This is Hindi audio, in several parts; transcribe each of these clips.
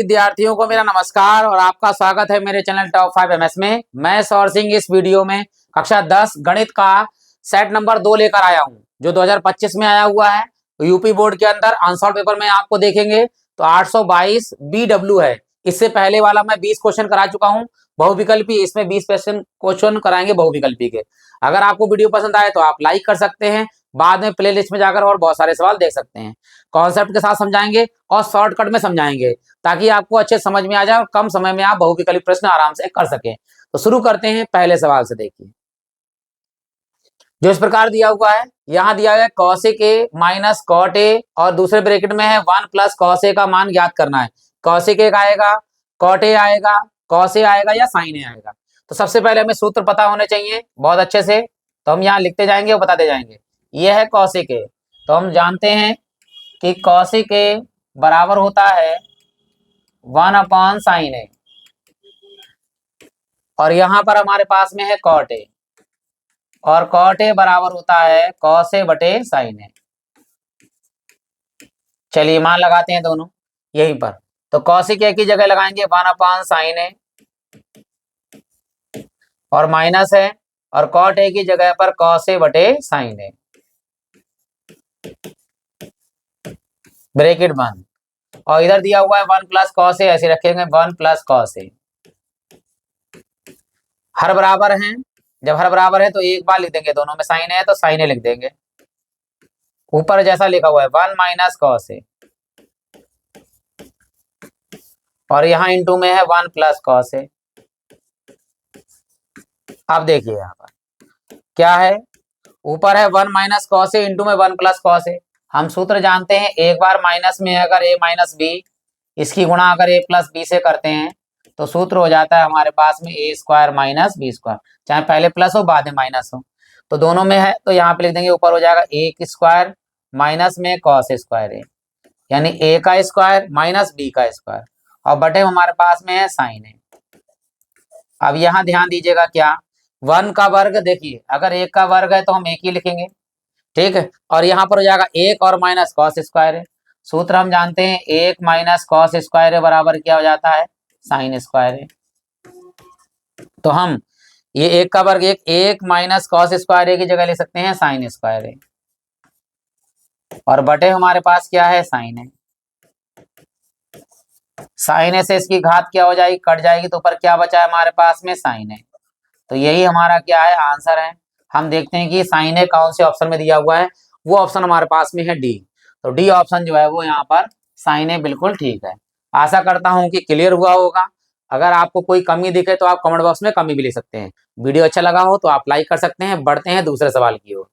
विद्यार्थियों को मेरा नमस्कार और आपका स्वागत है मेरे चैनल टॉप 5 एमएस में। मैं सौर सिंह इस वीडियो में कक्षा 10 गणित का सेट नंबर 2 लेकर आया हूं, जो 2025 में आया हुआ है। तो यूपी बोर्ड के अंदर आंसर पेपर में आपको देखेंगे तो 822 BW है। इससे पहले वाला मैं 20 क्वेश्चन करा चुका हूँ बहुविकल्पी, इसमें 20 क्वेश्चन कराएंगे बहुविकल्पी के। अगर आपको वीडियो पसंद आए तो आप लाइक कर सकते हैं, बाद में प्लेलिस्ट में जाकर और बहुत सारे सवाल देख सकते हैं। कॉन्सेप्ट के साथ समझाएंगे और शॉर्टकट में समझाएंगे ताकि आपको अच्छे समझ में आ जाए और कम समय में आप बहुविकल्पी प्रश्न आराम से कर सकें। तो शुरू करते हैं पहले सवाल से। देखिए जो इस प्रकार दिया हुआ है, यहाँ दिया गया कौशिक ए माइनस कॉट ए और दूसरे ब्रैकेट में है 1 प्लस कॉस ए का मान ज्ञात करना है। कौशिक ए आएगा, कॉट ए आएगा, कॉस ए आएगा या साइन ए आएगा। तो सबसे पहले हमें सूत्र पता होने चाहिए बहुत अच्छे से, तो हम यहाँ लिखते जाएंगे और बताते जाएंगे। ये है कौशिक ए, तो हम जानते हैं कि कौशिक ए बराबर होता है 1/sin ए, और यहां पर हमारे पास में है कॉट ए, और कॉट ए बराबर होता है कॉस ए बटे साइन ए। चलिए मान लगाते हैं दोनों यहीं पर। तो कौशिक ए की जगह लगाएंगे 1/sin ए और माइनस है, और कॉट ए की जगह पर कॉस ए बटे साइन ए, ब्रैकेट बंद। और इधर दिया हुआ है 1 प्लस कॉस ए, ऐसे रखेंगे 1 प्लस कॉस ए। हर बराबर हैं, जब हर बराबर है तो एक बार लिख देंगे, दोनों में साइन है तो साइन ए लिख देंगे। ऊपर जैसा लिखा हुआ है 1 माइनस कॉस ए, और यहाँ इंटू में है 1 प्लस कॉस ए। अब देखिए यहाँ पर क्या है, ऊपर है 1 माइनस कॉस ए, इंटू में 1 प्लस कॉस ए। हम सूत्र जानते हैं, एक बार माइनस में अगर a माइनस बी, इसकी गुणा अगर a प्लस बी से करते हैं तो सूत्र हो जाता है हमारे पास में a square minus B square, चाहे पहले प्लस हो बाद में माइनस हो। तो दोनों में है तो यहाँ पे लिख देंगे, ऊपर हो जाएगा a स्क्वायर माइनस में कॉस स्क्वायर ए, यानी a का स्क्वायर माइनस b का स्क्वायर, और बटे हमारे पास में है साइन ए। अब यहाँ ध्यान दीजिएगा, क्या 1 का वर्ग, देखिए अगर 1 का वर्ग है तो हम 1 ही लिखेंगे, ठीक है। और यहाँ पर हो जाएगा 1 और माइनस कॉस स्क्वायर है। सूत्र हम जानते हैं 1 माइनस कॉस स्क्वायर है बराबर क्या हो जाता है, साइन स्क्वायर है। तो हम ये 1 का वर्ग 1 माइनस कॉस स्क्वायर है की जगह ले सकते हैं साइन स्क्वायर है, और बटे हमारे पास क्या है, साइन है। साइन है से इसकी घात क्या हो जाएगी, कट जाएगी, तो ऊपर क्या बचा है हमारे पास में, साइन है। तो यही हमारा क्या है, आंसर है। हम देखते हैं कि साइन है कौन से ऑप्शन में दिया हुआ है, वो ऑप्शन हमारे पास में है डी। तो डी ऑप्शन जो है वो यहाँ पर साइन है, बिल्कुल ठीक है। आशा करता हूँ कि क्लियर हुआ होगा। अगर आपको कोई कमी दिखे तो आप कमेंट बॉक्स में कमी भी लिख सकते हैं। वीडियो अच्छा लगा हो तो आप लाइक कर सकते हैं। बढ़ते हैं दूसरे सवाल की ओर,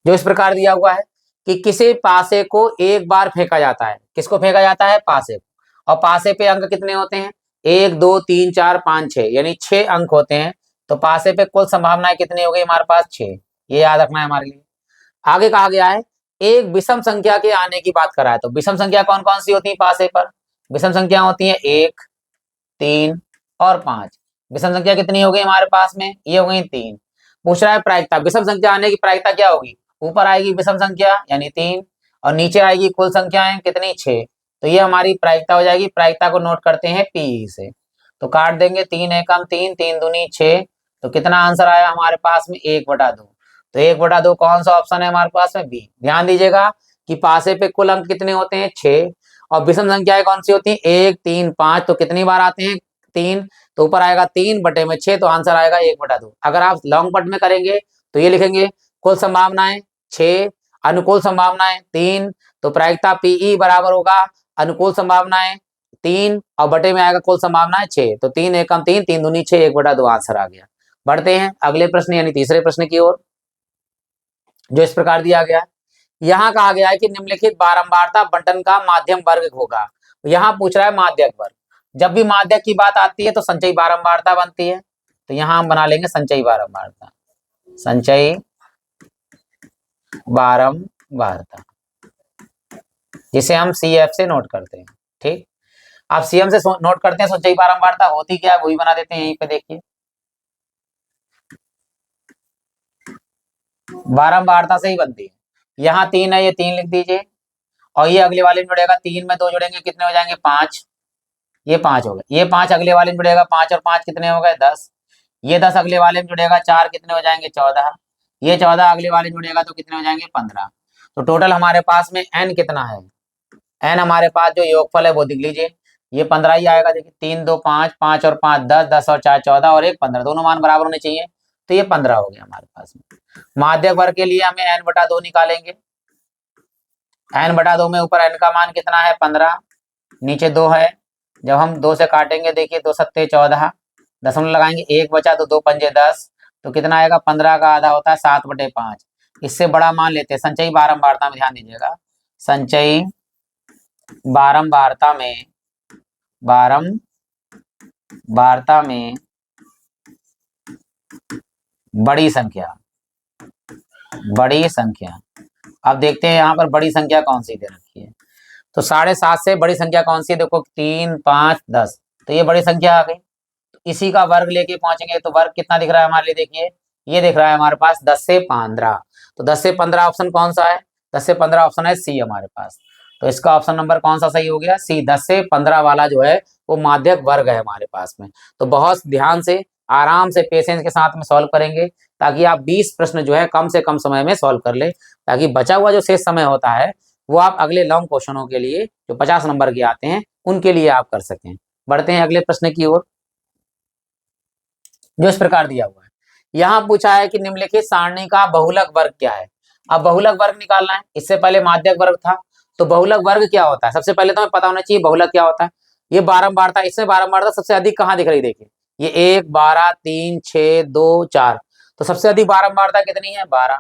जो इस प्रकार दिया हुआ है कि किसी पासे को एक बार फेंका जाता है। किसको फेंका जाता है, पासे को। और पासे पे अंक कितने होते हैं, 1 2 3 4 5 6, यानी 6 अंक होते हैं। तो पासे पे कुल संभावनाएं कितनी हो गई हमारे पास, 6। ये याद रखना है हमारे लिए। आगे कहा गया है एक विषम संख्या के आने की बात करा है। तो विषम संख्या कौन कौन सी होती है पासे पर, विषम संख्या होती है 1 3 और 5। विषम संख्या कितनी हो गई हमारे पास में, ये हो गई 3। पूछ रहा है प्रायिकता, विषम संख्या आने की प्रायिकता क्या होगी, ऊपर आएगी विषम संख्या यानी 3, और नीचे आएगी कुल संख्याएं कितनी, 6। तो ये हमारी प्रायिकता हो जाएगी। प्रायिकता को नोट करते हैं पी से, तो काट देंगे, 3 एकम 3, 3 दूनी 6। तो कितना आंसर आया हमारे पास में, 1/2। तो 1/2 कौन सा ऑप्शन है हमारे पास में, बी। ध्यान दीजिएगा कि पासे पे कुल अंक कितने होते हैं, 6, और विषम संख्याएं कौन सी होती है, 1 3 5। तो कितनी बार आते हैं, 3। तो ऊपर आएगा 3/6, तो आंसर आएगा 1/2। अगर आप लॉन्ग पट में करेंगे तो ये लिखेंगे कुल संभावनाएं 6, अनुकूल संभावनाएं 3। तो प्रायिकता पीई बराबर होगा अनुकूल संभावनाएं 3 और बटे में आएगा कुल संभावनाएं 6। तो 3 एकम 3, 3 दूनी 6, 1/2 आंसर आ गया। बढ़ते हैं अगले प्रश्न यानी तीसरे प्रश्न की ओर, जो इस प्रकार दिया गया है। यहाँ कहा गया है कि निम्नलिखित बारंबारता बंटन का माध्यम वर्ग होगा। यहाँ पूछ रहा है माध्यक वर्ग। जब भी माध्यक की बात आती है तो संचयी बारंबारता बनती है। तो यहाँ हम बना लेंगे संचयी बारंबारता, संचयी बारंबारता, जिसे हम CF से नोट करते हैं। ठीक, आप CM से नोट करते हैं संचयी बारंबारता होती क्या है, वही बना देते हैं। यहीं पे देखिए बारंबारता से ही बनती है। यहाँ 3 है, ये 3 लिख दीजिए, और ये अगले वाले में जुड़ेगा, 3 में 2 जुड़ेंगे कितने हो जाएंगे 5, ये 5 हो गए। ये 5 अगले वाले में जुड़ेगा, 5 और 5 कितने हो गए 10, ये 10 अगले वाले में जुड़ेगा, 4 कितने हो जाएंगे 14, ये 14 अगले वाले में जुड़ेगा तो कितने हो जाएंगे 15। तो टोटल हमारे पास में n कितना है, n हमारे पास जो योगफल है वो देख लीजिए, ये 15 ही आएगा। देखिए 3 2 5, 5 और 5 10, 10 और 4 14 और 1 15, दोनों मान बराबर होने चाहिए, तो ये 15 हो गया हमारे पास में। माध्यक वर्ग के लिए हमें n/2 निकालेंगे, n/2 में ऊपर n का मान कितना है 15, नीचे 2 है, जब हम 2 से काटेंगे देखिए 2 सत्ते 14, दशमलव लगाएंगे 1 बचा तो 2 पंजे 10, तो कितना आएगा 15 का आधा होता है 7/5। इससे बड़ा मान लेते हैं, संचयी बारंबारता में ध्यान दीजिएगा, संचयी बारंबारता में बड़ी संख्या। अब देखते हैं यहाँ पर बड़ी संख्या कौन सी दे रखी है, तो 7.5 से बड़ी संख्या कौन सी है, देखो 3 5 10, तो ये बड़ी संख्या आ गई। तो इसी का वर्ग लेके पहुंचेंगे तो वर्ग कितना दिख रहा है हमारे लिए, देखिए ये दिख रहा है हमारे पास 10 से 15, तो 10 से 15 ऑप्शन कौन सा है, 10 से 15 ऑप्शन है सी हमारे पास। तो इसका ऑप्शन नंबर कौन सा सही हो गया, सी, 10 से 15 वाला जो है वो माध्यक वर्ग है हमारे पास में। तो बहुत ध्यान से आराम से पेशेंस के साथ में सॉल्व करेंगे, ताकि आप 20 प्रश्न जो है कम से कम समय में सॉल्व कर ले, ताकि बचा हुआ जो शेष समय होता है वो आप अगले लॉन्ग क्वेश्चनों के लिए जो 50 नंबर के आते हैं उनके लिए आप कर सकें। बढ़ते हैं अगले प्रश्न की ओर, जो इस प्रकार दिया हुआ है। यहाँ पूछा है कि निम्नलिखित सारणी का बहुलक वर्ग क्या है। अब बहुलक वर्ग निकालना है, इससे पहले माध्यक वर्ग था, तो बहुलक वर्ग क्या होता है, सबसे पहले तो हमें पता होना चाहिए बहुलक क्या होता है। ये बारंबारता, इसमें बारंबारता सबसे अधिक कहाँ दिख रही, देखिए ये 1 12 3 6 2 4, तो सबसे अधिक बारंबारता कितनी है 12,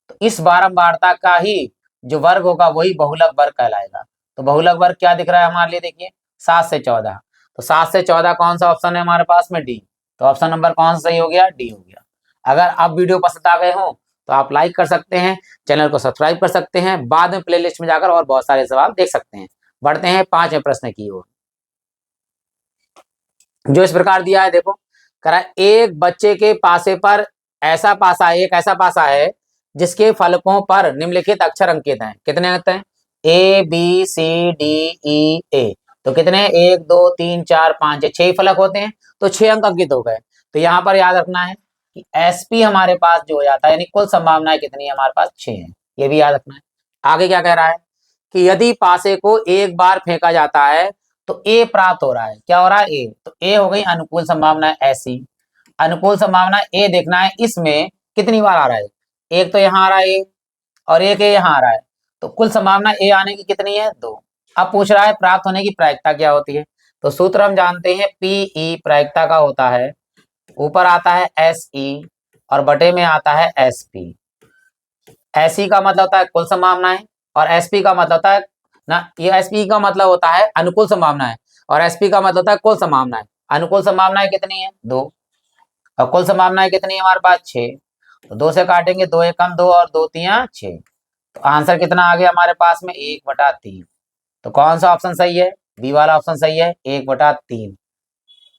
तो इस बारंबारता का ही जो वर्ग होगा वही बहुलक वर्ग कहलाएगा। तो बहुलक वर्ग क्या दिख रहा है हमारे लिए, देखिए 7 से 14, तो 7 से 14 कौन सा ऑप्शन है हमारे पास में, डी, तो ऑप्शन नंबर कौन सा सही हो गया, डी हो गया। अगर आप वीडियो पसंद आ गए हो तो आप लाइक कर सकते हैं, चैनल को सब्सक्राइब कर सकते हैं, बाद में प्लेलिस्ट में जाकर और बहुत सारे सवाल देख सकते हैं। बढ़ते हैं 5वें प्रश्न की ओर, जो इस प्रकार दिया है, देखो करा एक बच्चे के पासे पर ऐसा पासा है जिसके फलकों पर निम्नलिखित अक्षर अंकित हैं। कितने अंकित हैं, A B C D E ए, तो कितने 1 2 3 4 5 6 फलक होते हैं, तो 6 अंक अंकित हो गए। तो यहाँ पर याद रखना है कि एसपी हमारे पास जो हो जाता है, यानी कुल संभावनाएं कितनी है हमारे पास 6 है, ये भी याद रखना है। आगे क्या कह रहा है कि यदि पासे को एक बार फेंका जाता है तो ए प्राप्त हो रहा है, क्या हो रहा है ए, तो ए हो गई अनुकूल संभावना, ऐसी अनुकूल संभावना ए देखना है, इसमें कितनी बार आ रहा है, एक तो यहाँ आ रहा है ए और एक ए यहाँ आ रहा है, तो कुल संभावना ए आने की कितनी है 2। अब पूछ रहा है प्राप्त होने की प्रायिकता क्या होती है, तो सूत्र हम जानते हैं पीई प्रायिकता का होता है, ऊपर आता है एस ई और बटे में आता है एस पी। एस ई का मतलब होता है कुल संभावनाएं और एस पी का मतलब होता है ना, ये एस पी का मतलब होता है अनुकूल संभावनाएं और एस पी का मतलब होता है कुल संभावनाएं। अनुकूल संभावनाएं कितनी है 2 और कुल संभावनाएं कितनी है हमारे पास 6, तो 2 से काटेंगे 2 एकम 2 और 2 तियां 6, तो आंसर कितना आ गया हमारे पास में 1/3। तो कौन सा ऑप्शन सही है, बी वाला ऑप्शन सही है, 1/3।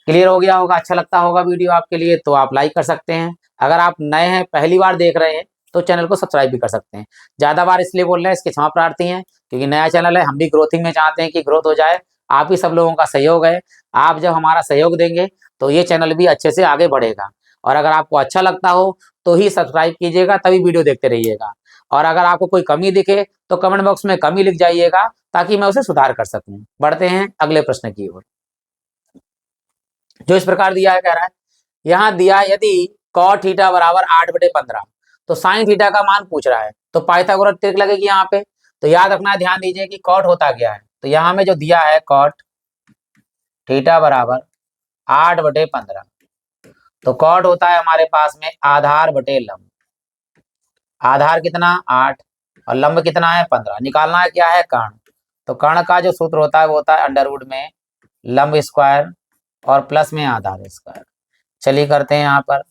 क्लियर हो गया होगा, अच्छा लगता होगा वीडियो आपके लिए तो आप लाइक कर सकते हैं। अगर आप नए हैं, पहली बार देख रहे हैं, तो चैनल को सब्सक्राइब भी कर सकते हैं। ज्यादा बार इसलिए बोल रहे हैं, इसके क्षमा प्रार्थी हैं, क्योंकि नया चैनल है, हम भी ग्रोथिंग में चाहते हैं कि ग्रोथ हो जाए। आप ही सब लोगों का सहयोग है, आप जब हमारा सहयोग देंगे तो ये चैनल भी अच्छे से आगे बढ़ेगा। और अगर आपको अच्छा लगता हो तो ही सब्सक्राइब कीजिएगा, तभी वीडियो देखते रहिएगा। और अगर आपको कोई कमी दिखे तो कमेंट बॉक्स में कमी लिख जाइएगा, ताकि मैं उसे सुधार कर सकूं। बढ़ते हैं अगले प्रश्न की ओर, जो इस प्रकार दिया है, कह रहा है यहाँ दिया है यदि cot थीटा बराबर 8/15, तो साइन थीटा का मान पूछ रहा है, तो पाइथागोरस ट्रिक लगेगी यहाँ पे। तो याद रखना है, ध्यान दीजिए कि cot होता क्या है, तो यहाँ में जो दिया है cot थीटा बराबर 8/15, तो cot होता है हमारे पास में आधार बटे लंब। आधार कितना 8 और लंब कितना है 15, निकालना है क्या है कर्ण। तो कर्ण का जो सूत्र होता है वो होता है अंडरवुड में लंब स्क्वायर और प्लस में आधार स्क्वायर। चलिए करते हैं यहाँ पर,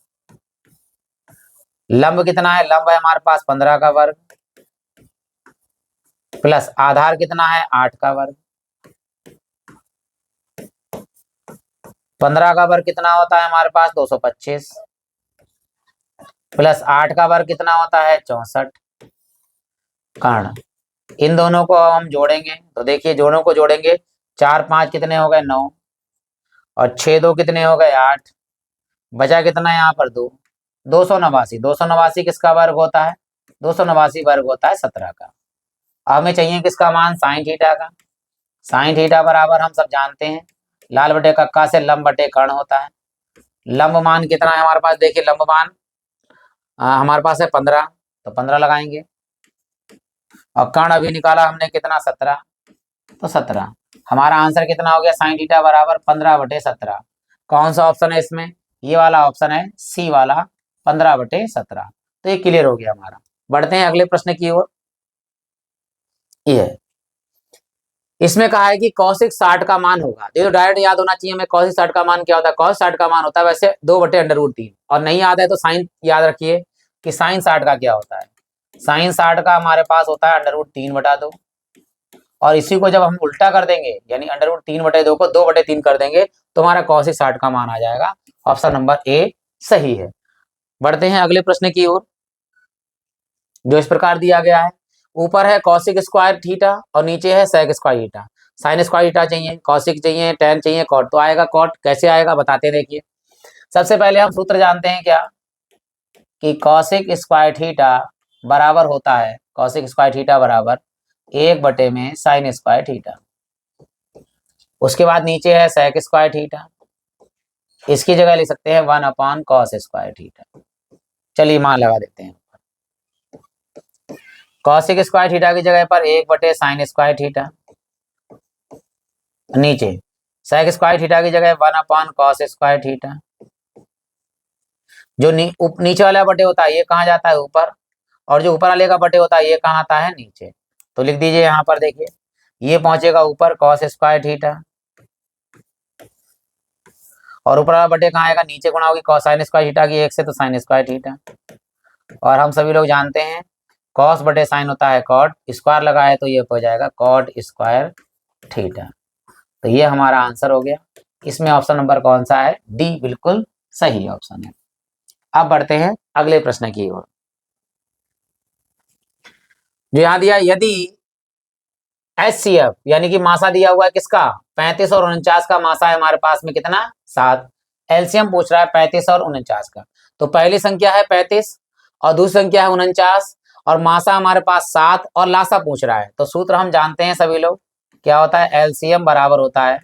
लंब कितना है, लंब है हमारे पास 15 का वर्ग प्लस आधार कितना है 8 का वर्ग। 15 का वर्ग कितना होता है हमारे पास 225 प्लस 8 का वर्ग कितना होता है 64 कर्ण। इन दोनों को हम जोड़ेंगे तो देखिए दोनों को जोड़ेंगे, 4 5 कितने हो गए 9, और 6 2 कितने हो गए 8, बचा कितना यहाँ पर 2, 289। 289 किसका वर्ग होता है? 289 वर्ग होता है 17 का। अब हमें चाहिए किसका मान? साइन थीटा का। साइन थीटा बराबर हम सब जानते हैं, लाल बटे कक्का से लंब बटे कर्ण होता है। लंब मान कितना है हमारे पास? देखिए लंब मान हमारे पास है 15, तो 15 लगाएंगे, और कर्ण अभी निकाला हमने कितना? 17, तो 17। हमारा आंसर कितना हो गया? साइन थीटा बराबर 15/17। कौन सा ऑप्शन है इसमें? ये वाला ऑप्शन है, सी वाला, 15/17। तो ये क्लियर हो गया हमारा। बढ़ते हैं अगले प्रश्न की ओर। ये इसमें कहा है कि कौशिक 60 का मान होगा। देखो डायरेक्ट याद होना चाहिए हमें, कौशिक 60 का मान क्या होता है? कौशिक 60 का मान होता है वैसे 2/√3, और नहीं याद है तो साइन याद रखिए कि साइन 60 का क्या होता है। साइन 60 का हमारे पास होता है √3/2, और इसी को जब हम उल्टा कर देंगे यानी √3/2 को 2/3 कर देंगे तो हमारा कौशिक 60 का मान आ जाएगा। ऑप्शन नंबर ए सही है। बढ़ते हैं अगले प्रश्न की ओर, जो इस प्रकार दिया गया है। ऊपर है कौशिक स्क्वायर थीटा और नीचे है sec square theta. Sine square theta चाहिए, कौशिक चाहिए, टैन चाहिए, कॉट। तो आएगा कॉट। कैसे आएगा बताते हैं, देखिए। सबसे पहले हम सूत्र जानते हैं क्या, कि कौशिक स्क्वायर थीटा बराबर होता है, कौशिक स्क्वायर थीटा बराबर 1 साइन स्क्वायर थीटा। उसके बाद नीचे है सेक स्क्वायर थीटा, इसकी जगह लिख सकते हैं 1/cos स्क्वायर थीटा। चलिए मान लगा देते हैं। कौशिक स्क्वायर थीटा की जगह पर 1/साइन स्क्वायर थीटा, नीचे सेक स्क्वायर थीटा की जगह 1/cos स्क्वायर थीटा। जो नीचे वाला बटे होता है ये कहाँ जाता है? ऊपर। और जो ऊपर वाले का बटे होता है ये कहाँ आता है? नीचे। तो लिख दीजिए यहाँ पर, देखिए ये पहुंचेगा ऊपर cos स्क्वायर थीटा, और ऊपर वाला बटे कहाँ आएगा? नीचे। गुणा होगी साइन स्क्वायर थीटा की 1 से, तो साइन स्क्वायर थीटा। और हम सभी लोग जानते हैं कॉस बटे साइन होता है कॉट, स्क्वायर लगा है तो ये हो जाएगा कॉट स्क्वायर थीटा। तो ये हमारा आंसर हो गया। इसमें ऑप्शन नंबर कौन सा है? डी बिल्कुल सही ऑप्शन है। अब बढ़ते हैं अगले प्रश्न की ओर, जो यहाँ दिया, यदि HCF यानी कि मासा दिया हुआ है किसका? 35 और 49 का मासा है हमारे पास में कितना? 7। एलसीएम पूछ रहा है 35 और 49 का। तो पहली संख्या है 35 और दूसरी संख्या है 49, और मासा हमारे पास 7 और लासा पूछ रहा है। तो सूत्र हम जानते हैं सभी लोग, क्या होता है? एलसीएम बराबर होता है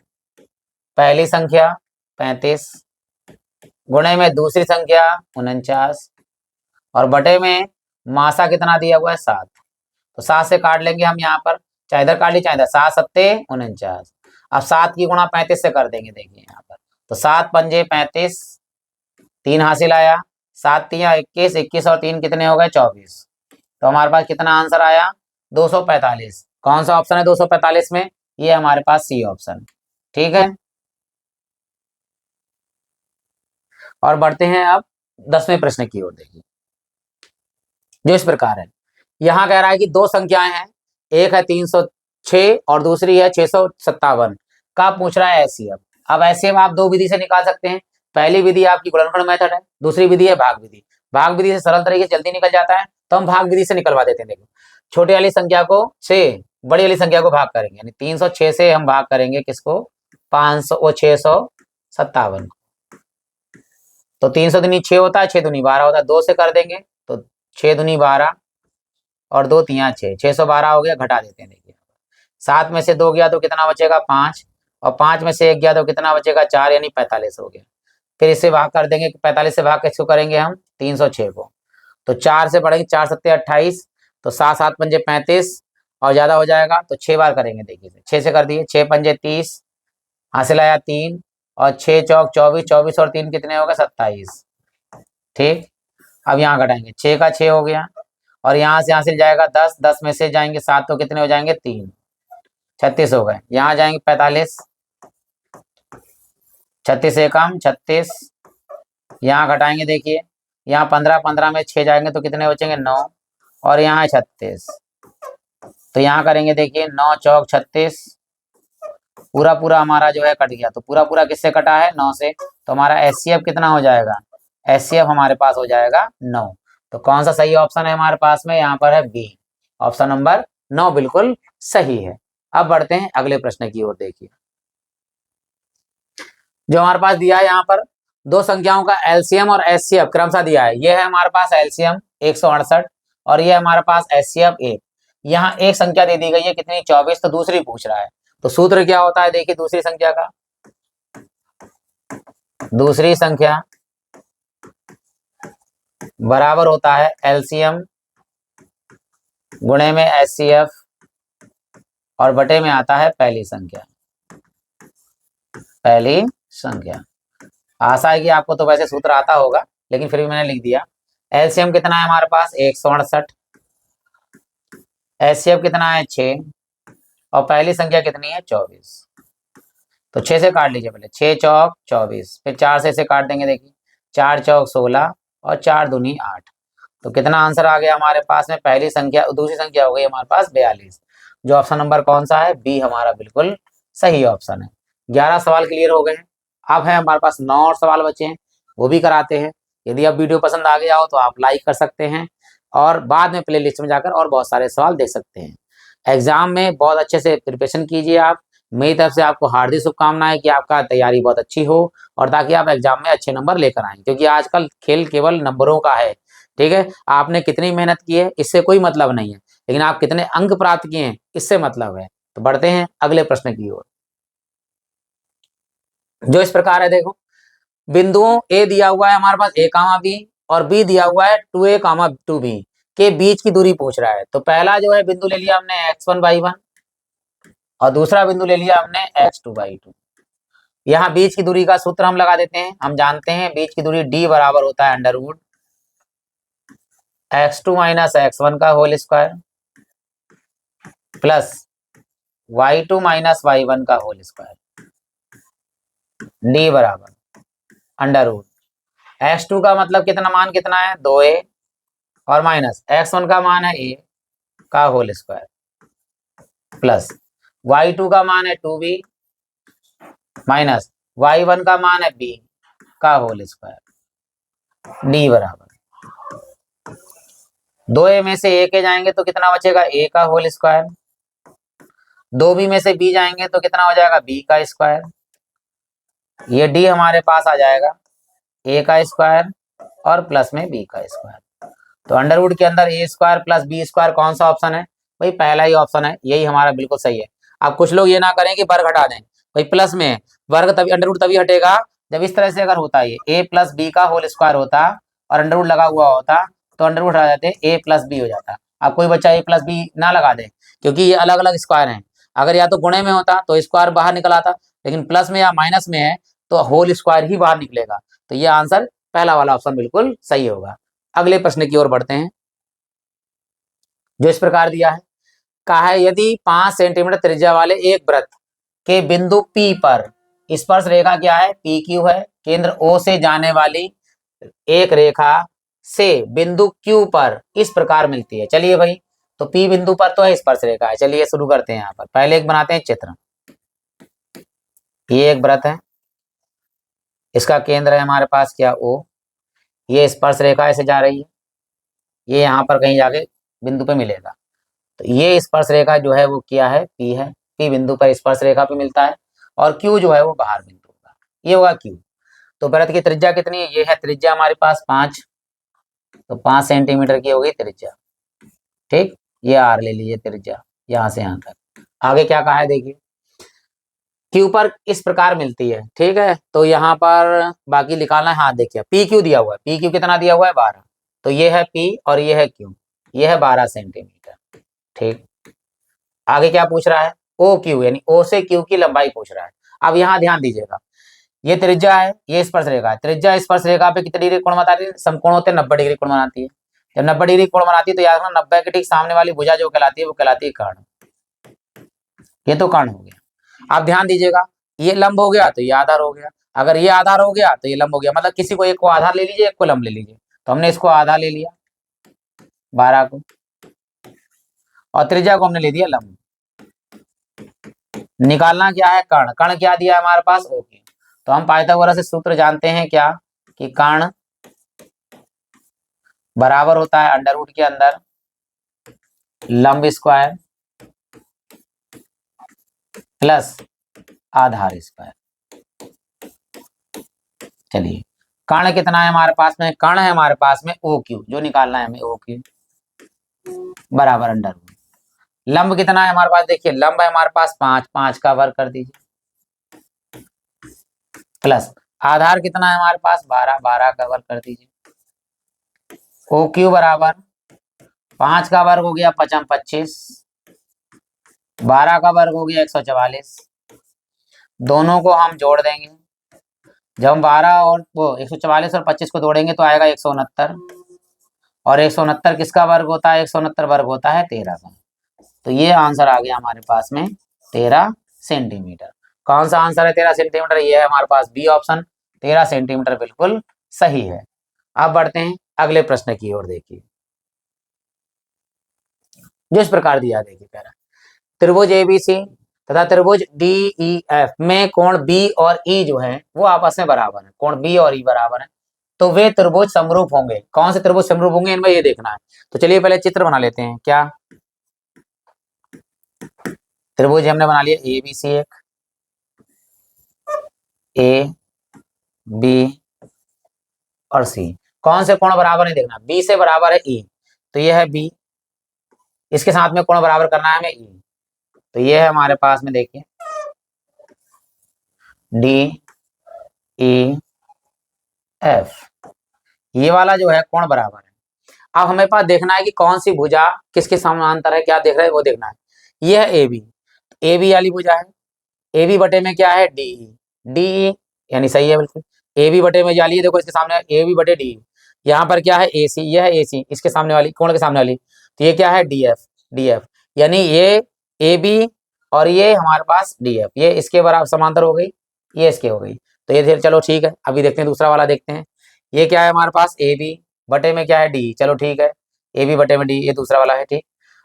पहली संख्या 35 गुणे में दूसरी संख्या 49, और बटे में मासा कितना दिया हुआ है? 7। तो 7 से काट लेंगे हम यहाँ पर, चाहे इधर काट ली चाहे इधर, 7 सत्ते 49। अब 7 की गुणा 35 से कर देंगे, देखिए यहाँ पर। तो 7 पंजे 35, 3 हासिल आया, 7 तिया 21, 21 और 3 कितने हो गए? 24। तो हमारे पास कितना आंसर आया? 245। कौन सा ऑप्शन है 245 में? ये हमारे पास सी ऑप्शन। ठीक है। और बढ़ते हैं अब 10वें प्रश्न की ओर, देखिए जो इस प्रकार है। यहाँ कह रहा है कि दो संख्याएं हैं, एक है 306 और दूसरी है 657 का पूछ रहा है एचसीएफ। अब एचसीएफ आप दो विधि से निकाल सकते हैं। पहली विधि आपकी गुणनफल मेथड है, दूसरी विधि है भाग विधि। भाग विधि से सरल तरीके से जल्दी निकल जाता है, तो हम भाग विधि से निकलवा देते हैं। देखो छोटी वाली संख्या को 6, बड़ी वाली संख्या को भाग करेंगे, यानी 306 से हम भाग करेंगे किसको? 657। तो 300 दूनी 6 होता है, 6 दूनी 12 होता है, 2 से कर देंगे तो 6 दूनी 12 और 2 तिया 6, 612 हो गया। घटा देते हैं, देखिए 7 में से 2 गया तो कितना बचेगा? 5, और 5 में से 1 गया तो कितना बचेगा? 4, यानी 45 हो गया। फिर इससे भाग कर देंगे, 45 से भाग किसको करेंगे हम? 306 को। तो 4 से पढ़ेंगे, 4 सत्ते 28, तो 7 7 पंजे 35 और ज्यादा हो जाएगा तो 6 बार करेंगे। देखिए 6 से कर दिए, 6 पंजे 30, हासिल आया 3, और 6 चौक 24, 24 और 3 कितने हो गए? 27। ठीक। अब यहाँ घटाएंगे, 6 का 6 हो गया, और यहाँ से हासिल जाएगा 10, 10 में से जाएंगे 7 तो कितने हो जाएंगे? 3, 36 हो गए। यहाँ जाएंगे 45, 36 से कम 36, यहाँ घटाएंगे, देखिए यहाँ 15, 15 में 6 जाएंगे तो कितने बचेंगे? 9, और यहाँ है 36। तो यहाँ करेंगे, देखिए 9 चौक 36, पूरा पूरा हमारा जो है कट गया। तो पूरा पूरा किससे कटा है? 9 से। तो हमारा एचसीएफ कितना हो जाएगा? एचसीएफ हमारे पास हो जाएगा 9। तो कौन सा सही ऑप्शन है हमारे पास में? यहाँ पर है बी, ऑप्शन नंबर 9 बिल्कुल सही है। अब बढ़ते हैं अगले प्रश्न की ओर। देखिए जो हमारे पास दिया है यहाँ पर दो संख्याओं का एलसीएम और एचसीएफ क्रमशः दिया है। ये है हमारे पास एलसीएम 168 और ये हमारे पास एचसीएफ 1। यहाँ एक संख्या दे दी गई है कितनी 24, तो दूसरी पूछ रहा है। तो सूत्र क्या होता है देखिए दूसरी संख्या का, दूसरी संख्या बराबर होता है एलसीएम गुणे में एचसीएफ और बटे में आता है पहली संख्या। पहली संख्या आशा है कि आपको तो वैसे सूत्र आता होगा, लेकिन फिर भी मैंने लिख दिया। एलसीएम कितना है हमारे पास 168, एचसीएफ कितना है 6 और पहली संख्या कितनी है 24। तो 6 से काट लीजिए पहले, 6 चौक 24, फिर 4 से काट देंगे। देखिए 4 चौक 16 और 4 दूनी 8। तो कितना आंसर आ गया हमारे पास में, पहली संख्या दूसरी संख्या हो गई हमारे पास 42। जो ऑप्शन नंबर कौन सा है, बी हमारा बिल्कुल सही ऑप्शन है। 11 सवाल क्लियर हो गए हैं। अब है हमारे पास 9 और सवाल बचे हैं, वो भी कराते हैं। यदि अब वीडियो पसंद आ गया हो तो आप लाइक कर सकते हैं और बाद में प्ले लिस्ट में जाकर और बहुत सारे सवाल देख सकते हैं। एग्जाम में बहुत अच्छे से प्रिपरेशन कीजिए आप। मेरी तरफ से आपको हार्दिक शुभकामनाएं कि आपका तैयारी बहुत अच्छी हो और ताकि आप एग्जाम में अच्छे नंबर लेकर आएं, क्योंकि आजकल खेल केवल नंबरों का है। ठीक है, आपने कितनी मेहनत की है इससे कोई मतलब नहीं है, लेकिन आप कितने अंक प्राप्त किए हैं इससे मतलब है। तो बढ़ते हैं अगले प्रश्न की ओर, जो इस प्रकार है। देखो बिंदुओं ए दिया हुआ है हमारे पास a कामा बी और b दिया हुआ है 2a कामा 2b के बीच की दूरी पूछ रहा है। तो पहला जो है बिंदु ले लिया हमने x1/1 और दूसरा बिंदु ले लिया हमने x2/2। यहाँ बीच की दूरी का सूत्र हम लगा देते हैं। हम जानते हैं बीच की दूरी d बराबर होता है अंडरवुड x2 माइनस x1 का whole square plus y2 minus y1 का होल स्क्वायर, d बराबर अंडरवुड x2 का मतलब कितना मान कितना है 2a और माइनस x1 का मान है a का होल स्क्वायर प्लस y2 का मान है 2b माइनस y1 का मान है b का होल स्क्वायर, d बराबर 2a में से a के जाएंगे तो कितना बचेगा a का होल स्क्वायर, 2b में से b जाएंगे तो कितना हो जाएगा b का स्क्वायर, ये d हमारे पास आ जाएगा a का स्क्वायर और प्लस में b का स्क्वायर। तो अंडरवुड के अंदर a square plus b square कौन सा ऑप्शन है भाई, पहला ही ऑप्शन है, यही हमारा बिल्कुल सही है। अब कुछ लोग ये ना करें कि वर्ग हटा दें भाई, प्लस में वर्ग तभी अंडरवुड तभी हटेगा जब इस तरह से अगर होता है a प्लस बी का होल स्क्वायर होता और अंडरवुड लगा हुआ होता तो अंडरवुड हटा जाते a प्लस बी हो जाता। अब कोई बच्चा a प्लस बी ना लगा दे क्योंकि ये अलग अलग स्क्वायर हैं। अगर या तो गुणे में होता तो स्क्वायर बाहर निकल आता, लेकिन प्लस में या माइनस में है तो होल स्क्वायर ही बाहर निकलेगा। तो ये आंसर पहला वाला ऑप्शन बिल्कुल सही होगा। अगले प्रश्न की ओर बढ़ते हैं, जो इस प्रकार दिया है। कहा है यदि 5 सेंटीमीटर त्रिज्या वाले एक वृत्त के बिंदु P पर स्पर्श रेखा क्या है, PQ है, केंद्र O से जाने वाली एक रेखा से बिंदु Q पर इस प्रकार मिलती है। चलिए भाई, तो P बिंदु पर तो है स्पर्श रेखा है। चलिए शुरू करते हैं। यहाँ पर पहले एक बनाते हैं चित्र। ये एक वृत्त है, इसका केंद्र है हमारे पास क्या O, ये स्पर्श रेखा ऐसे जा रही है, ये यहाँ पर कहीं जाके बिंदु पे मिलेगा। तो ये स्पर्श रेखा जो है वो क्या है, P है। P बिंदु पर स्पर्श रेखा पे मिलता है और Q जो है वो बाहर बिंदु होगा, ये होगा Q। तो वृत्त की त्रिज्या कितनी है, ये है त्रिज्या हमारे पास 5, तो 5 सेंटीमीटर की होगी त्रिज्या। ठीक, ये R ले लीजिए त्रिज्या यहाँ से यहाँ तक। आगे क्या कहा है देखिए, Q पर इस प्रकार मिलती है। ठीक है, तो यहाँ पर बाकी निकालना है। हाँ देखिए PQ दिया हुआ है, PQ कितना दिया हुआ है 12, तो ये है P और ये है Q, ये है 12 सेंटीमीटर। ठीक, आगे क्या पूछ रहा है, OQ यानी O से Q की लंबाई पूछ रहा है। अब यहाँ ध्यान दीजिएगा, ये त्रिज्या है, ये स्पर्श रेखा है। त्रिज्या स्पर्श रेखा पे कितनी डिग्री कोण बनाती है, समकोण होते हैं 90 डिग्री कोण बनाती है। जब 90 डिग्री कोण बनाती है तो याद रखना 90 के ठीक सामने वाली भुजा जो कहलाती है वो कहलाती है कर्ण। ये तो कर्ण हो गया। अब ध्यान दीजिएगा, ये लंब हो गया तो ये आधार हो गया, अगर ये आधार हो गया तो ये लंब हो गया। मतलब किसी को एक को आधार ले लीजिए, एक को लंब ले लीजिए। तो हमने इसको आधार ले लिया 12 को और त्रिज्या को हमने ले दिया लंब। निकालना क्या है कर्ण, कर्ण क्या दिया है हमारे पास ओके। तो हम पाइथागोरस से सूत्र जानते हैं क्या, कि कर्ण बराबर होता है अंडरवुड के अंदर लंब स्क्वायर प्लस आधार स्क्वायर। चलिए कर्ण कितना है हमारे पास में, कर्ण है हमारे पास में ओ क्यू, जो निकालना है हमें ओ क्यू बराबर अंडर रूट। लंब कितना है हमारे पास, देखिए लंब है हमारे पास 5, 5 का वर्ग कर दीजिए, प्लस आधार कितना है हमारे पास 12, 12 का वर्ग कर दीजिए। ओ क्यू बराबर 5 का वर्ग हो गया 5 25, 12 का वर्ग हो गया 144। दोनों को हम जोड़ देंगे, जब हम 12 और वो 144 और 25 को जोड़ेंगे तो आएगा 169, और 169 किसका वर्ग होता है, 169 वर्ग होता है 13 का। तो ये आंसर आ गया हमारे पास में 13 सेंटीमीटर। कौन सा आंसर है 13 सेंटीमीटर, ये है हमारे पास बी ऑप्शन, 13 सेंटीमीटर बिल्कुल सही है। अब बढ़ते हैं अगले प्रश्न की ओर। देखिए जो इस प्रकार दिया, देखिए कह रहा है त्रिभुज एबीसी तथा त्रिभुज डीईएफ में कोण बी और ई जो है वो आपस में बराबर है, कोण बी और ई बराबर है, तो वे त्रिभुज समरूप होंगे। कौन से त्रिभुज समरूप होंगे इनमें ये देखना है। तो चलिए पहले चित्र बना लेते हैं। क्या त्रिभुज हमने बना लिया ए बी सी, एक ए बी और सी। कौन से कोण बराबर नहीं देखना, बी से बराबर है ई, तो ये है बी, इसके साथ में कोण बराबर करना है हमें ई, तो ये है हमारे पास में देखिए डी ई एफ, ये वाला जो है कोण बराबर है। अब हमें पास देखना है कि कौन सी भुजा किसके समानांतर है, क्या देख रहे हैं वो देखना है। ये है ए बी वाली भुजा है, ए बी बटे में क्या है डी, यानी सही है बिल्कुल। ए बी बटे में जाली है, देखो इसके सामने ए बी बटे डी, यहाँ पर क्या है ए सी, यह है ए सी, इसके सामने वाली कोण के सामने वाली, तो ये क्या है डी एफ, यानी ये ए बी और ये हमारे पास डी एफ, ये इसके बराबर समांतर हो गई, ये इसके हो गई। तो ये चलो ठीक है, अभी देखते हैं दूसरा वाला देखते हैं। ये क्या है हमारे पास ए बी बटे में क्या है डी, चलो ठीक है, ए बी बटे में डी, ये दूसरा वाला है ठीक।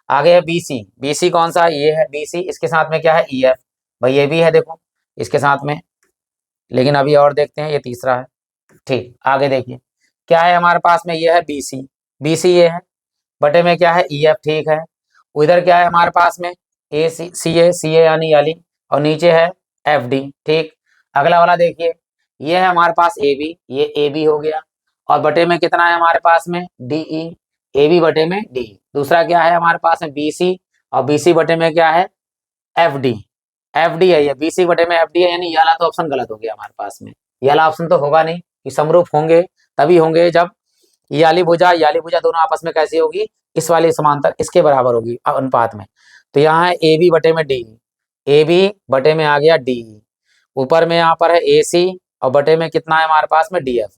आगे है बी सी, बी सी कौन सा, ये है बी सी, इसके साथ में क्या है ई एफ, भाई ये भी है देखो इसके साथ में, लेकिन अभी और देखते हैं, ये तीसरा है ठीक। आगे देखिए क्या है हमारे पास में, ये है बी सी ये है, बटे में क्या है ई एफ ठीक है। उधर क्या है हमारे पास में ए सी ए यानी याली, और नीचे है एफ डी ठीक। अगला वाला देखिए, ये है हमारे पास ए बी, ये ए बी हो गया, और बटे में कितना है हमारे पास में डी ई, ए बी बटे में डी। दूसरा क्या है हमारे पास में बी सी, और बी सी बटे में क्या है एफ डी, एफ डी है ये, बी सी बटे में एफ डी है, यानी ये वाला तो ऑप्शन गलत हो गया हमारे पास में। ये वाला ऑप्शन तो होगा नहीं, कि समरूप होंगे तभी होंगे जब याली भुजा दोनों आपस में कैसी होगी, इस वाले समांतर इसके बराबर होगी अनुपात में। तो यहाँ है ए बी बटे में डी, ए बी बटे में आ गया डी, ऊपर में यहाँ पर है ए सी, और बटे में कितना है हमारे पास में डी एफ,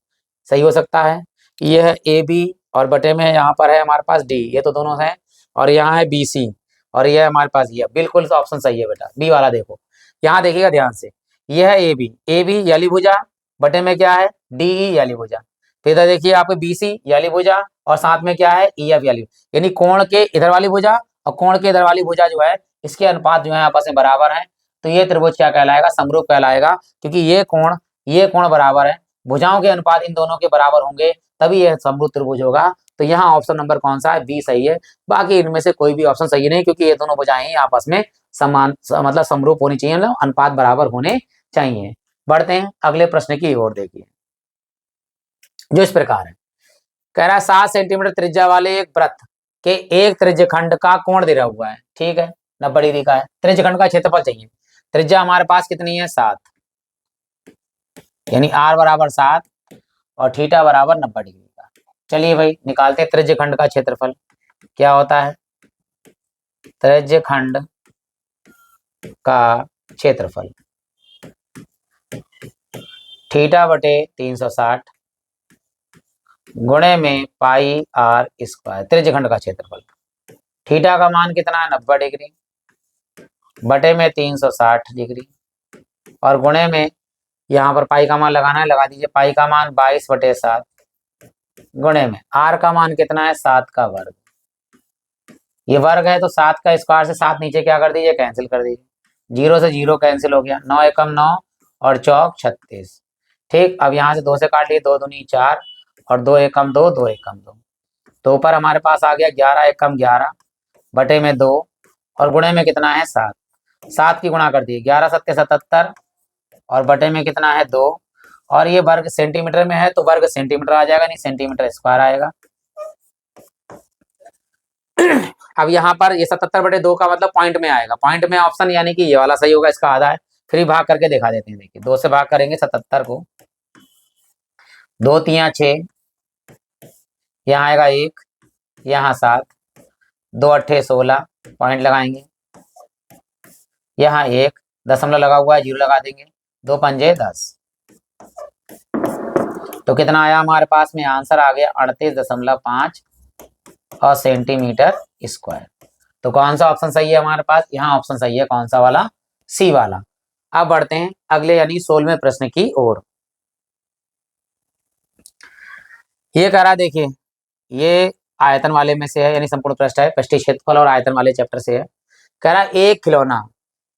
सही हो सकता है। ये है ए बी और बटे में यहाँ पर है हमारे पास डी, ये तो दोनों हैं, और यहाँ है बी सी, और ये हमारे पास ये बिल्कुल ऑप्शन सही है बेटा, बी वाला देखो। यहाँ देखिएगा ध्यान से, ये है ए बी याली भुजा, बटे में क्या है डी ई याली भुजा, फिर इधर देखिए आपको बी सी याली भुजा, और साथ में क्या है ई एफ याली, यानी कोण के इधर वाली भुजा और कोण के इधर वाली भुजा जो है इसके अनुपात जो है आपस में बराबर है। तो ये त्रिभुज क्या कहलाएगा, समरूप कहलाएगा, क्योंकि ये कोण बराबर है, भुजाओं के अनुपात इन दोनों के बराबर होंगे तभी यह समरूप त्रिभुज होगा। तो यहाँ ऑप्शन नंबर कौन सा है, बी सही है। बाकी इनमें से कोई भी ऑप्शन सही नहीं, क्योंकि ये दोनों भुजाएं ही आपस में समान मतलब समरूप होनी चाहिए, मतलब अनुपात बराबर होने चाहिए। बढ़ते हैं अगले प्रश्न की ओर। देखिए जो इस प्रकार है, कह रहा है 7 सेंटीमीटर त्रिज्या वाले एक वृत्त के एक त्रिज्यखंड का कोण दे रहा हुआ है ठीक है, 90 डिग्री का है, त्रिज्यखंड का क्षेत्रफल चाहिए। त्रिज्या हमारे पास कितनी है 7, यानी आर बराबर 7 और थीटा बराबर 90 डिग्री का। चलिए भाई निकालते हैं त्रिज्यखंड का क्षेत्रफल। क्या होता है त्रिज्यखंड का क्षेत्रफल, थीटा बटे 360 गुणे में पाई आर स्क्वायर, त्रिज्यखंड का क्षेत्रफल। थीटा का मान कितना है 90 डिग्री, बटे में 360 डिग्री, और गुणे में यहाँ पर पाई का मान लगाना है, लगा दीजिए, पाई का मान 22/7 गुणे में आर का मान कितना है 7 का वर्ग, ये वर्ग है तो 7 का स्क्वायर से 7 नीचे क्या कर दीजिए कैंसिल कर दीजिए, 0 से 0 कैंसिल हो गया, 9 एकम 9 और चौक 36 ठीक। अब यहाँ से 2 से काट लिए, 2 दूनी 4 और 2 एकम 2, 2 एकम 2, तो ऊपर हमारे पास आ गया 11 एकम 11 बटे में 2 और गुणे में कितना है 7, 7 की गुणा कर दिए, 11 सत्ते 77 और बटे में कितना है 2, और ये वर्ग सेंटीमीटर में है तो वर्ग सेंटीमीटर आ जाएगा, नहीं सेंटीमीटर स्क्वायर आएगा। अब यहाँ पर ये 77/2 का मतलब पॉइंट में आएगा, पॉइंट में ऑप्शन यानी कि ये वाला सही होगा, इसका आधा है। फिर भाग करके दिखा देते हैं, देखिए 2 से भाग करेंगे 77 को, 2 3 6, यहाँ आएगा 1, यहाँ 7, 2 8 16, पॉइंट लगाएंगे, यहाँ 1 दशमलव लगा हुआ है, 0 लगा देंगे, 2 पंजे 10, तो कितना आया हमारे पास में आंसर आ गया 38.5 और सेंटीमीटर स्क्वायर। तो कौन सा ऑप्शन सही है हमारे पास, यहाँ ऑप्शन सही है, कौन सा वाला, सी वाला। अब बढ़ते हैं अगले यानी 16वें प्रश्न की ओर। ये कह रहा देखिए, ये आयतन वाले में से है, यानी संपूर्ण पृष्ठ है, पृष्ठीय क्षेत्रफल और आयतन वाले चैप्टर से है। कह रहा एक खिलौना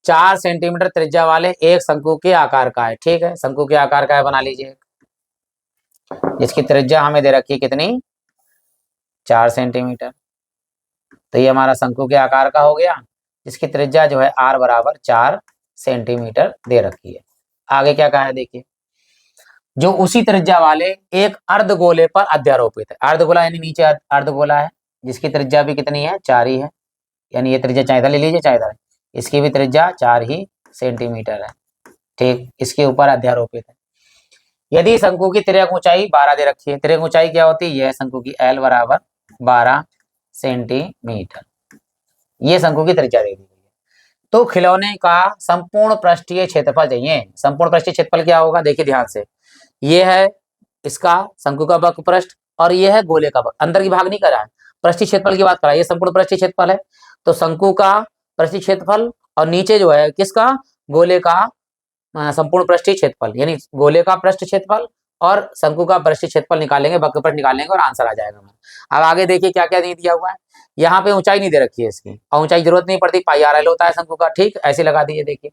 4 सेंटीमीटर त्रिज्या वाले एक शंकु के आकार का है, ठीक है, शंकु के आकार का है, बना लीजिए, जिसकी त्रिज्या हमें दे रखी है कितनी, 4 सेंटीमीटर। तो ये हमारा शंकु के आकार का हो गया, जिसकी त्रिज्या जो है r बराबर 4 सेंटीमीटर दे रखी है। आगे क्या कहा है देखिए, जो उसी त्रिज्या वाले एक अर्धगोले पर अध्यारोपित है, अर्धगोला यानी नीचे अर्धगोला है, जिसकी त्रिज्या भी कितनी है, 4 ही है, यानी ये त्रिज्या चाहे इधर ले लीजिए चाहे इधर, इसकी भी त्रिज्या 4 ही सेंटीमीटर है, ठीक, इसके ऊपर अध्यारोपित है। यदि शंकु की तिर्यक ऊंचाई 12 दे रखी है, तिर्यक ऊंचाई क्या होती है, यह शंकु की L बराबर 12 सेंटीमीटर, ये शंकु की त्रिज्या दे दी गई है। तो खिलौने का संपूर्ण पृष्ठीय क्षेत्रफल चाहिए। संपूर्ण पृष्ठीय क्षेत्रफल क्या होगा, देखिए ध्यान से, ये है इसका शंकु का वक्र पृष्ठ और ये है गोले का वक्र, अंदर की भाग नहीं करा है, पृष्ठीय क्षेत्रफल की बात करा है, ये संपूर्ण पृष्ठीय क्षेत्रफल है। तो शंकु का पृष्ठीय क्षेत्रफल और नीचे जो है किसका, गोले का संपूर्ण पृष्ठीय क्षेत्रफल, यानी गोले का पृष्ठ क्षेत्रफल और शंकु का पृष्ठीय क्षेत्रफल निकालेंगे, वक्र पृष्ठ निकालेंगे और आंसर आ जाएगा। अब आगे देखिए क्या क्या नहीं दिया हुआ है, यहाँ पे ऊंचाई नहीं दे रखी है इसकी, और ऊंचाई जरूरत नहीं पड़ती, पाई आर एल होता है शंकु का, ठीक, ऐसे लगा दीजिए, देखिए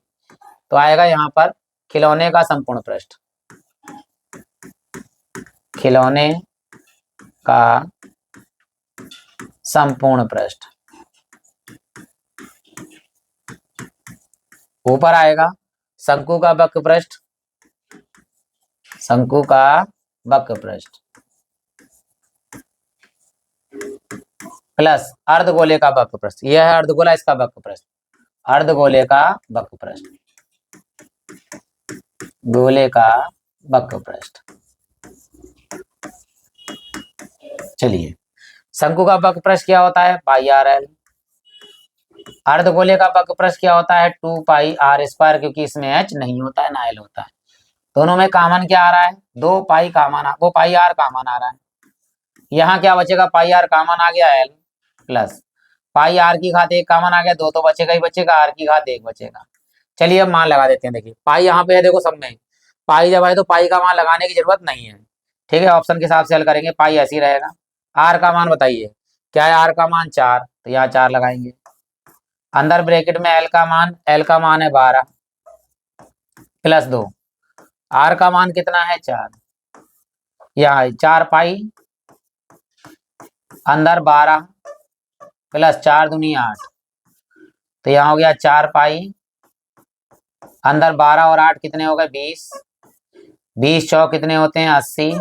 तो आएगा यहाँ पर खिलौने का संपूर्ण पृष्ठ, खिलौने का संपूर्ण पृष्ठ, ऊपर आएगा शंकु का वक्र पृष्ठ, शंकु का वक्र पृष्ठ प्लस अर्धगोले का वक्र पृष्ठ, यह है अर्धगोला, इसका वक्र पृष्ठ, अर्धगोले का वक्र पृष्ठ, गोले का वक्र पृष्ठ। चलिए, शंकु का वक्र पृष्ठ क्या होता है, पाई आर एल, अर्धगोले का वक्र पृष्ठ क्या होता है, 2 पाई आर स्क्वायर, क्योंकि इसमें एच नहीं होता है ना एल होता है। दोनों में कॉमन क्या आ रहा है, 2 पाई कॉमन, वो पाई आर कॉमन आ रहा है, यहाँ क्या बचेगा, पाई आर कॉमन आ गया, एल प्लस पाई आर की घात 1 कॉमन आ गया, 2 तो बचेगा ही बचेगा, आर की घात 1 बचेगा। चलिए अब मान लगा देते हैं, देखिए पाई यहाँ पे है, देखो सब में पाई जब है तो पाई का मान लगाने की जरूरत नहीं है, ठीक है, ऑप्शन के हिसाब से हल करेंगे, पाई ऐसे ही रहेगा। आर का मान बताइए क्या है, आर का मान 4, तो यहाँ 4 लगाएंगे, अंदर ब्रैकेट में एल का मान है 12 प्लस 2, आर का मान कितना है 4, यहाँ 4 पाई अंदर 12 प्लस 4 दूनी 8, तो यहाँ हो गया 4 पाई अंदर 12 और 8 कितने हो गए 20, 20 चौक कितने होते हैं 80,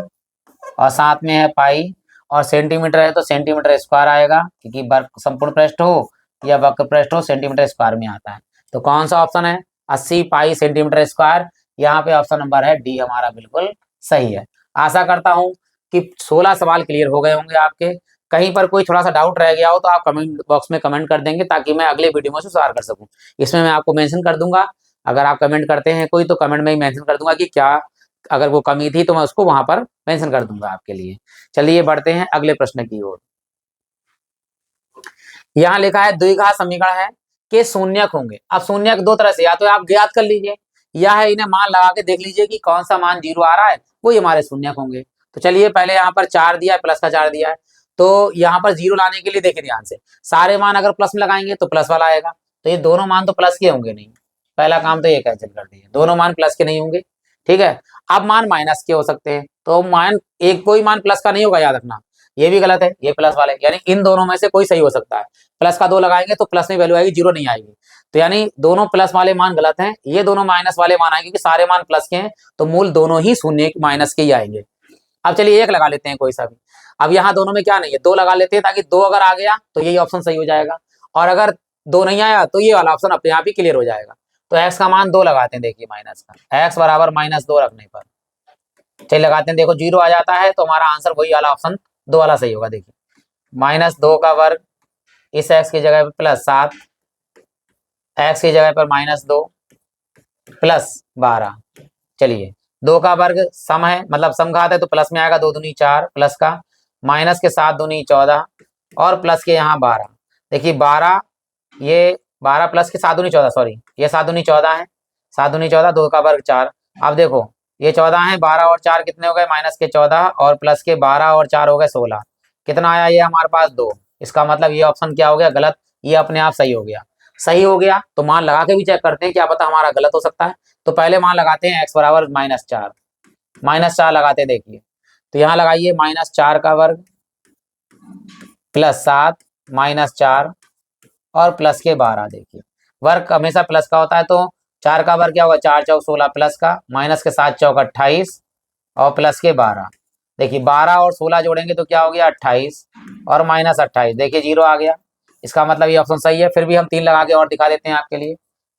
और साथ में है पाई, और सेंटीमीटर है तो सेंटीमीटर स्क्वायर आएगा, क्योंकि संपूर्ण पृष्ठ हो या वक्र पृष्ठ हो सेंटीमीटर स्क्वायर में आता है। तो कौन सा ऑप्शन है, 80 पाई सेंटीमीटर स्क्वायर, यहाँ पे ऑप्शन नंबर है डी हमारा बिल्कुल सही है। आशा करता हूँ कि 16 सवाल क्लियर हो गए होंगे आपके। कहीं पर कोई थोड़ा सा डाउट रह गया हो तो आप कमेंट बॉक्स में कमेंट कर देंगे, ताकि मैं अगले वीडियो में सुधार कर सकूं। इसमें मैं आपको मेंशन कर दूंगा, अगर आप कमेंट करते हैं कोई तो कमेंट में ही मेंशन कर दूंगा कि क्या अगर वो कमी थी तो मैं उसको वहां पर मेंशन कर दूंगा आपके लिए। चलिए बढ़ते हैं अगले प्रश्न की ओर। यहाँ लिखा है द्विघात समीकरण है कि शून्यक होंगे। अब शून्यक दो तरह से, या तो आप ज्ञात कर लीजिए या है इन्हें मान लगा के देख लीजिए कि कौन सा मान 0 आ रहा है, वही हमारे शून्यक होंगे। तो चलिए पहले यहाँ पर 4 दिया है, प्लस का 4 दिया है, तो यहाँ पर 0 लाने के लिए देखिए ध्यान से, सारे मान अगर प्लस में लगाएंगे तो प्लस वाला आएगा, तो ये दोनों मान तो प्लस के होंगे नहीं, पहला काम तो ये कैंसिल कर दिए, दोनों मान प्लस के नहीं होंगे, ठीक है। अब मान माइनस के हो सकते हैं, तो मान एक कोई मान प्लस का नहीं होगा, याद रखना, ये भी गलत है, ये प्लस वाले, यानी इन दोनों में से कोई सही हो सकता है। प्लस का 2 लगाएंगे तो प्लस में वैल्यू आएगी, 0 नहीं आएगी। तो यानी दोनों प्लस वाले मान गलत हैं, ये दोनों माइनस वाले मान आएंगे, क्योंकि सारे मान प्लस के हैं, तो मूल दोनों ही शून्य माइनस के ही आएंगे। अब चलिए एक लगा लेते हैं कोई सा भी। अब यहाँ दोनों में क्या नहीं है, दो लगा लेते हैं, ताकि दो अगर आ गया तो यही ऑप्शन सही हो जाएगा, और अगर दो नहीं आया तो ये वाला ऑप्शन अपने आप ही क्लियर हो जाएगा। तो एक्स का मान 2 लगाते हैं, देखिए माइनस का, एक्स बराबर -2 रखने पर चलिए लगाते हैं, देखो 0 आ जाता है, तो हमारा आंसर वही वाला ऑप्शन 2 वाला सही होगा। देखिए -2 का वर्ग, इस एक्स की जगह पर +7, एक्स की जगह पर -2 +12। चलिए 2 का वर्ग सम है, मतलब समघात है, तो प्लस में आएगा, 2 दूनी 4 प्लस का, माइनस के 7 दूनी 14 और प्लस के यहाँ 12। देखिए 12, ये 12 प्लस के 7 दूनी 14, सॉरी ये 7 दूनी 14 है, 7 दूनी 14, 2 का वर्ग 4। अब देखो ये 14 है, 12 और 4 कितने हो गए, माइनस के 14 और प्लस के 12 और 4 हो गए 16। कितना आया ये हमारे पास 2। इसका मतलब ये ऑप्शन क्या हो गया, गलत, ये अपने आप सही हो गया। सही हो गया तो मान लगा के भी चेक करते हैं, क्या पता हमारा गलत हो सकता है। तो पहले मान लगाते हैं x बराबर -4, -4 लगाते, देखिए तो यहाँ लगाइए -4 का वर्ग +7 -4 और प्लस के 12। देखिए वर्ग हमेशा प्लस का होता है, तो 4 का वर्ग क्या होगा, 4 चौक 16 प्लस का, माइनस के 7 चौक 28 और प्लस के 12। देखिए 12 और 16 जोड़ेंगे तो क्या हो गया, 28 और -28, देखिए 0 आ गया। इसका मतलब ये ऑप्शन सही है। फिर भी हम 3 लगा के और दिखा देते हैं आपके लिए,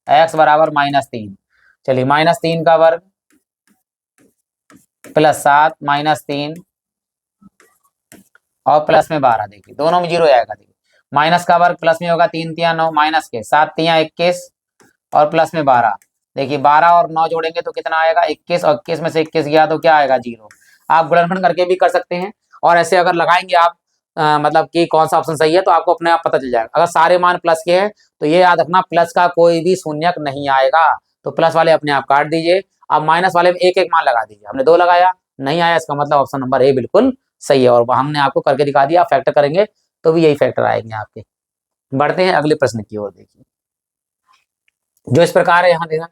x बराबर -3। चलिए -3 का वर्ग +7 -3 और प्लस में 12। देखिए दोनों में 0 आएगा। देखिए माइनस का वर्ग प्लस में होगा, 3 तिया 9, माइनस के 7 तिया 21 और प्लस में 12। देखिए 12 और 9 जोड़ेंगे तो कितना आएगा, 21, और 21 में से 21 गया तो क्या आएगा, 0। आप गुणनफल करके भी कर सकते हैं, और ऐसे अगर लगाएंगे आप मतलब कि कौन सा ऑप्शन सही है, तो आपको अपने आप पता चल जाएगा। अगर सारे मान प्लस के हैं तो ये याद रखना, प्लस का कोई भी शून्यक नहीं आएगा, तो प्लस वाले अपने आप काट दीजिए। अब माइनस वाले में एक एक मान लगा दीजिए। हमने 2 लगाया, नहीं आया, इसका मतलब ऑप्शन नंबर ए बिल्कुल सही है, और हमने आपको करके दिखा दिया। फैक्टर करेंगे तो भी यही फैक्टर आएंगे आपके। बढ़ते हैं अगले प्रश्न की ओर। देखिए जो इस प्रकार है, यहाँ देखा,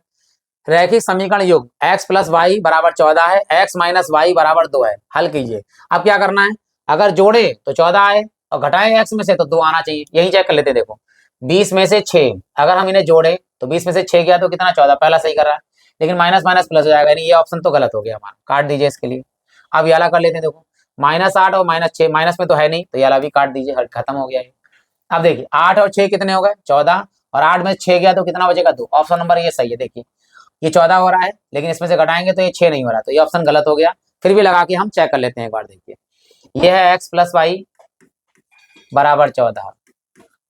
रैखिक समीकरण युग x + y = 14 है, x - y = 2 है, हल कीजिए। अब क्या करना है, अगर जोड़े तो 14 आए और घटाए x में से तो 2 आना चाहिए। यही चेक कर लेते हैं। देखो 20 में से 6, अगर हम इन्हें जोड़े तो 20 में से 6 गया तो कितना, 14, पहला सही कर रहा है, लेकिन माइनस माइनस प्लस हो जाएगा, यानी ये ऑप्शन तो गलत हो गया हमारा, काट दीजिए इसके लिए। अब ये वाला कर लेते हैं। देखो -8 और -6, माइनस में तो है नहीं, तो ये वाला भी काट दीजिए, खत्म हो गया ये। अब देखिए 8 और 6 कितने हो गए, 14, और 8 में 6 गया तो कितना बचेगा, 2। ऑप्शन नंबर ये सही है। देखिए ये 14 हो रहा है, लेकिन इसमें से घटाएंगे तो ये 6 नहीं हो रहा, तो ये ऑप्शन गलत हो गया। फिर भी लगा के हम चेक कर लेते हैं एक बार। देखिए ये है x + y = 14,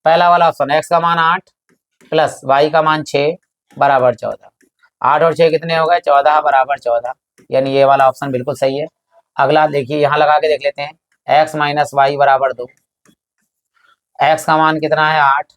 पहला वाला ऑप्शन, x का मान 8 प्लस y का मान 6 = 14। 8 और 6 कितने हो गए, 14 = 14, यानी ये वाला ऑप्शन बिल्कुल सही है। अगला देखिए यहाँ लगा के देख लेते हैं, x - y = 2, x का मान कितना है 8,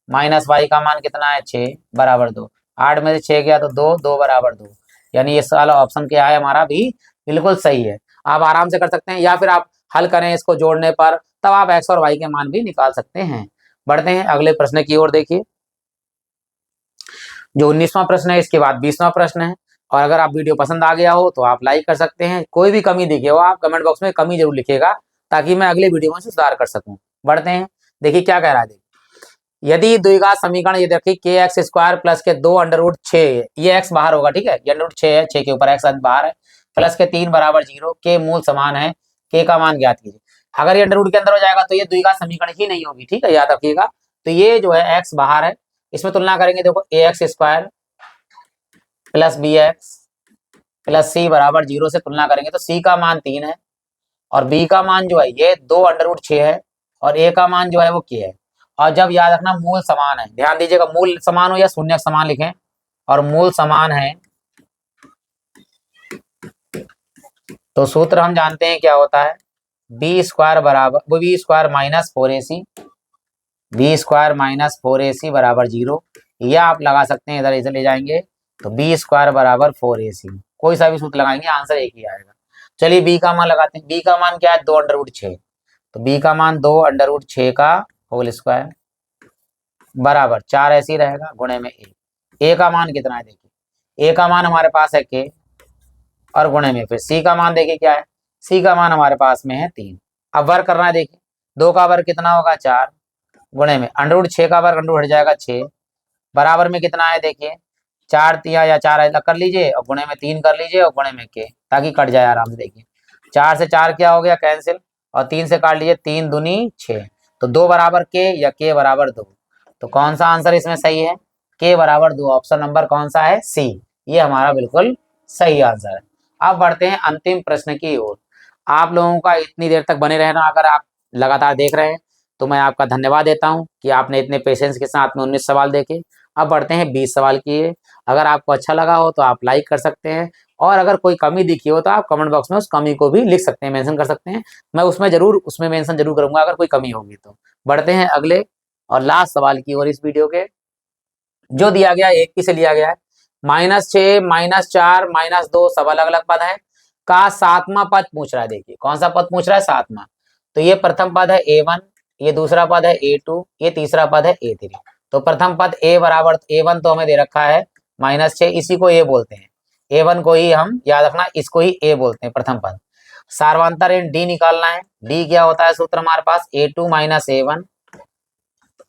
माइनस y का मान कितना है 6 = 2। 8 में से 6 गया तो 2, 2 = 2, यानी ये वाला ऑप्शन क्या है हमारा भी बिल्कुल सही है। आप आराम से कर सकते हैं, या फिर आप हल करें इसको जोड़ने पर, तब आप x और y के मान भी निकाल सकते हैं। बढ़ते हैं अगले प्रश्न की ओर। देखिए जो 19वां प्रश्न है, इसके बाद 20वां प्रश्न है। और अगर आप वीडियो पसंद आ गया हो तो आप लाइक कर सकते हैं, कोई भी कमी दिखे हो आप कमेंट बॉक्स में कमी जरूर लिखिएगा, ताकि मैं अगले वीडियो में सुधार कर सकूं। बढ़ते हैं, देखिए क्या कह रहा है। देखिए यदि द्विघात समीकरण, ये देखिए kx² प्लस के 2 √6, ये x बाहर होगा, ठीक है, ये √6 है, 6 के ऊपर x बाहर है, प्लस के 3 = 0, के मूल समान है, k का मान ज्ञात कीजिए। अगर ये अंडर रूट के अंदर हो जाएगा तो ये द्विघात समीकरण ही नहीं होगी, ठीक है, याद रखिएगा। तो ये जो है x बाहर है, इसमें तुलना करेंगे। देखो ax² plus bx plus c = 0 से तुलना करेंगे तो c का मान 3 है, और b का मान जो है ये 2 √6 है, और a का मान जो है वो k है। और जब याद रखना मूल समान है, ध्यान दीजिएगा, मूल समान हो या शून्य समान लिखें, और मूल समान है तो सूत्र हम जानते हैं क्या होता है, b² बराबर b² - 4ac, b² - 4ac = 0, या आप लगा सकते हैं, इधर इधर ले जाएंगे तो b² = 4ac, कोई सा भी सूत्र लगाएंगे आंसर एक ही आएगा। चलिए b का मान लगाते हैं। b का मान क्या है, 2 √6, तो b का मान 2 √6 का होल स्क्वायर बराबर 4 ऐसे ही रहेगा, गुणे में a का मान कितना है, देखिए a का मान हमारे पास है k, और गुणे में फिर c का मान देखिए क्या है, c का मान हमारे पास में है 3। अब वर्ग करना है। देखिए 2 का वर्ग कितना होगा 4, गुणे में √6 का वर्ग अंडर हट जाएगा 6, बराबर में कितना है देखिए, 4 तिया या 4 अलग कर लीजिए और गुणे में 3 कर लीजिए और गुणे में के, ताकि कट जाए आराम से। देखिए 4 से 4 क्या हो गया कैंसिल, और 3 से काट लीजिए, 3 दूनी 6, तो 2 बराबर के या के बराबर 2। तो कौन सा आंसर इसमें सही है, के बराबर 2, ऑप्शन नंबर कौन सा है, सी, ये हमारा बिल्कुल सही आंसर है। अब बढ़ते हैं अंतिम प्रश्न की ओर। आप लोगों का इतनी देर तक बने रहना, अगर आप लगातार देख रहे हैं तो मैं आपका धन्यवाद देता हूं कि आपने इतने पेशेंस के साथ में 19 सवाल देखे। अब बढ़ते हैं 20 सवाल की। अगर आपको अच्छा लगा हो तो आप लाइक कर सकते हैं, और अगर कोई कमी दिखी हो तो आप कमेंट बॉक्स में उस कमी को भी लिख सकते हैं, मेंशन कर सकते हैं। मैं उसमें मेंशन जरूर करूंगा अगर कोई कमी होगी तो। बढ़ते हैं अगले और लास्ट सवाल की ओर इस वीडियो के, जो दिया गया एक ही से लिया गया है। -6, -4, -2 सब अलग अलग पद है का सातवां पद पूछ रहा है। देखिए कौन सा पद पूछ रहा है, सातवां। तो ये प्रथम पद है A1, ये दूसरा पद है A2, ये तीसरा पद है A3। तो प्रथम पद A बराबर A1 तो हमें दे रखा है -6, इसी को A बोलते हैं। A1 को ही हम याद रखना, इसको ही A बोलते हैं प्रथम पद। सार्वंतर ऋण D निकालना है। D क्या होता है सूत्र हमारे पास, A2 - A1।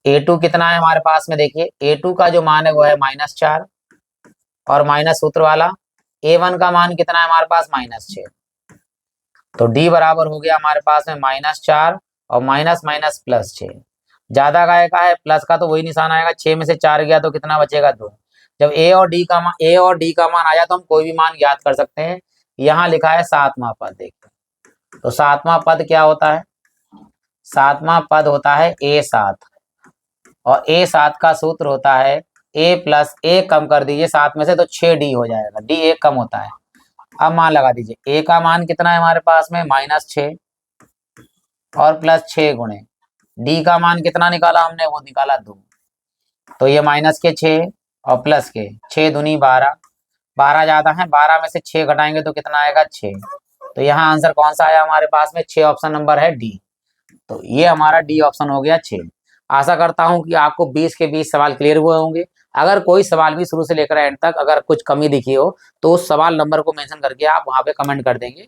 A2 कितना है हमारे पास में, देखिए A2 का जो मान है वो है -4, और माइनस सूत्र वाला A1 का मान कितना है हमारे पास, -6। तो D बराबर हो गया हमारे पास में -4 और माइनस माइनस +6। ज्यादा का है प्लस का, तो वही निशान आएगा, 6 में से 4 गया तो कितना बचेगा, 2। जब A और D का मान आया तो हम कोई भी मान याद कर सकते हैं। यहाँ लिखा है सातवां पद, देखिए तो सातवां पद क्या होता है, सातवां पद होता है A7, और A7 का सूत्र होता है A + 1 कम कर दीजिए 7 में से तो 6D हो जाएगा, D 1 कम होता है। अब मान लगा दीजिए, A का मान कितना है हमारे पास में, -6 और +6 गुणे D का मान कितना निकाला हमने, वो निकाला 2। तो ये -6 और +, 6 दूनी 12, 12 ज्यादा है, 12 में से 6 घटाएंगे तो कितना आएगा, 6। तो यहाँ आंसर कौन सा आया हमारे पास में, 6, ऑप्शन नंबर है D। तो ये हमारा D ऑप्शन हो गया 6। आशा करता हूं कि आपको 20 के 20 सवाल क्लियर हुए होंगे। अगर कोई सवाल भी शुरू से लेकर एंड तक अगर कुछ कमी दिखी हो तो उस सवाल नंबर को मेंशन करके आप वहां पे कमेंट कर देंगे,